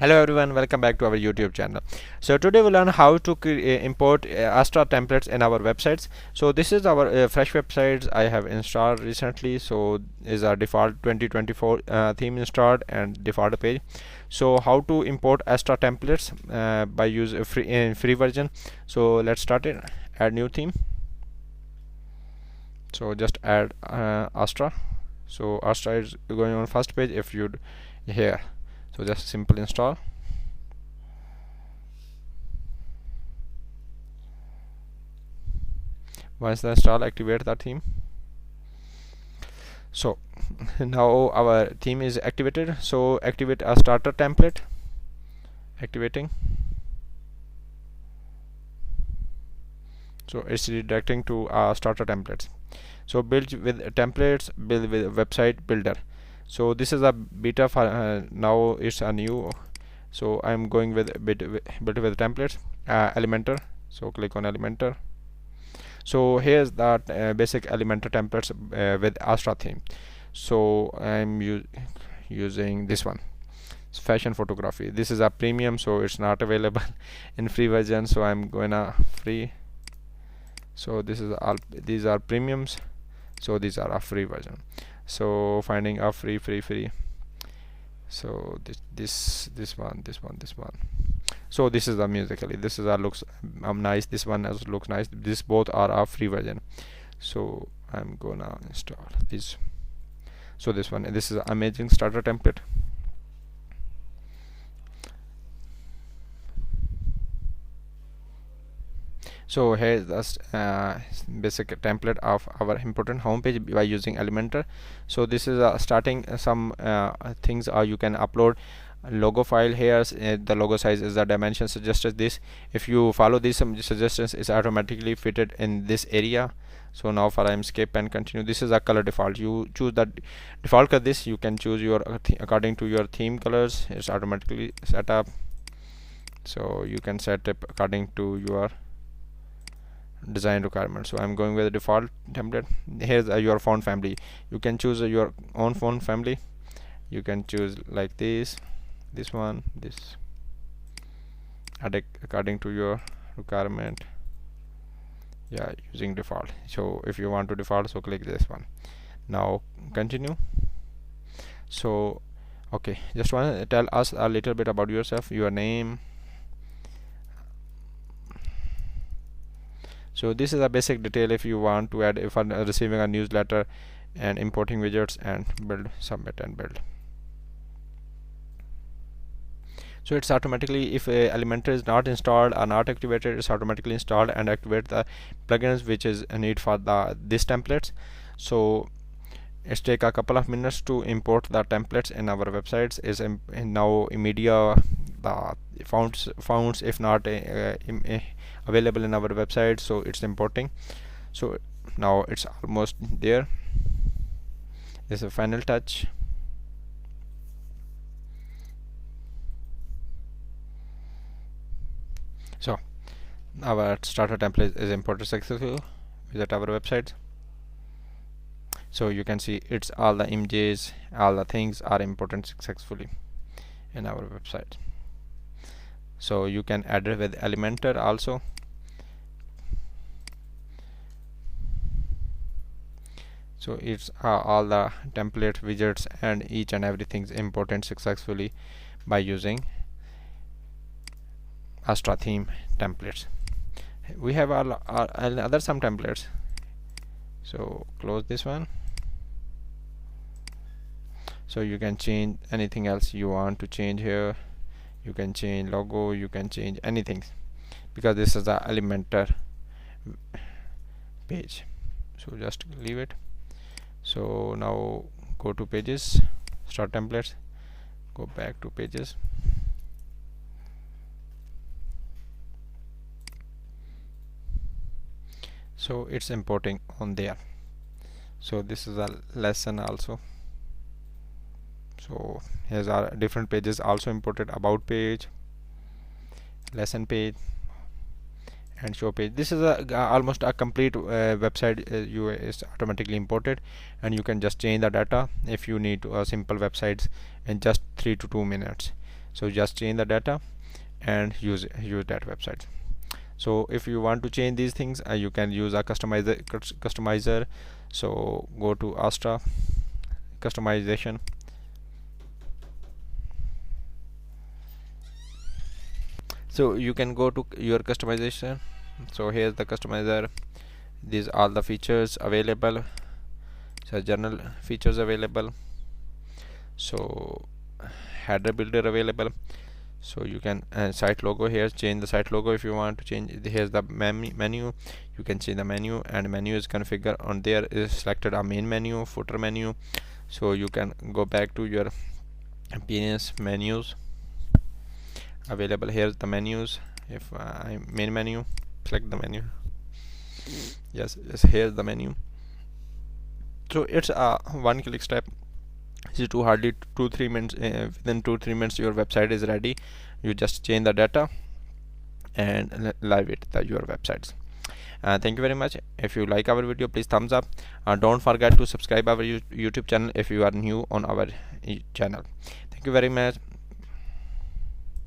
Hello everyone, welcome back to our YouTube channel. So today we'll learn how to import Astra templates in our websites. So this is our fresh websites I have installed recently. So is our default 2024 theme installed and default page. So how to import Astra templates by use a free version. So let's start it. Add new theme. So just add Astra. So Astra is going on first page if you'd here. So just simple install. Once the install, activate the theme. So now our theme is activated. So activate a starter template. Activating. So it's redirecting to starter templates. So build with templates, build with website builder. So this is a beta for now. It's a new. So I'm going with build with templates. Elementor. So click on Elementor. So here's that basic Elementor templates with Astra theme. So I'm using this one. It's fashion photography. This is a premium, so it's not available in free version. So I'm gonna free. So this is all. These are premiums. So these are a free version. So finding a free. So this one. So this is the Musical.ly. This is looks nice. This one also looks nice. This both are a free version. So I'm gonna install this. So this one. This is an amazing starter template. So here's the basic template of our important homepage by using Elementor. So this is starting some things you can upload logo file here. The logo size is the dimension suggested. This if you follow these suggestions is automatically fitted in this area. So now for I'm skip and continue. This is a color default. You choose the default color. This you can choose your according to your theme colors. It's automatically set up. So you can set it according to your design requirement. So I'm going with the default template. Here's your font family. You can choose your own font family. You can choose like this one, this according to your requirement. Yeah, using default. So if you want to default, so click this one. Now continue. So okay, just want to tell us a little bit about yourself, your name. So this is a basic detail if you want to add, if I'm receiving a newsletter and importing widgets and build, submit and build. So it's automatically, if Elementor is not installed or not activated, it's automatically installed and activate the plugins which is a need for this templates. So it's take a couple of minutes to import the templates in our websites. Is now media the fonts if not available in our website, so it's importing. So now it's almost there. This is a final touch. So our starter template is imported successfully. Visit our website. So you can see it's all the images, all the things are imported successfully in our website. So you can add it with Elementor also. So it's all the template widgets and each and everything is imported successfully by using Astra theme templates. We have other some templates. So close this one. So you can change anything else you want to change here. You can change logo, you can change anything because this is the Elementor page. So just leave it. So now go to pages, start templates, go back to pages. So it's importing on there. So this is a lesson also. So here's our different pages also imported: about page, lesson page and show page. This is almost a complete website is automatically imported, and you can just change the data if you need simple websites in just 3 to 2 minutes. So just change the data and use that website. So if you want to change these things, you can use a customizer. So go to Astra customization. So you can go to your customization. So here's the customizer. These are all the features available. So general features available. So header builder available. So you can site logo here, change the site logo if you want to change. Here's the menu. You can change the menu, and menu is configured on there is selected a main menu, footer menu. So you can go back to your appearance menus available. Here's the menus. If main menu, select the menu. Yes, here's the menu. So it's a one click step. This is too hardly 2-3 minutes. Within 2-3 minutes your website is ready. You just change the data and live it your websites. Thank you very much. If you like our video, please thumbs up. Don't forget to subscribe our YouTube channel if you are new on our channel. Thank you very much.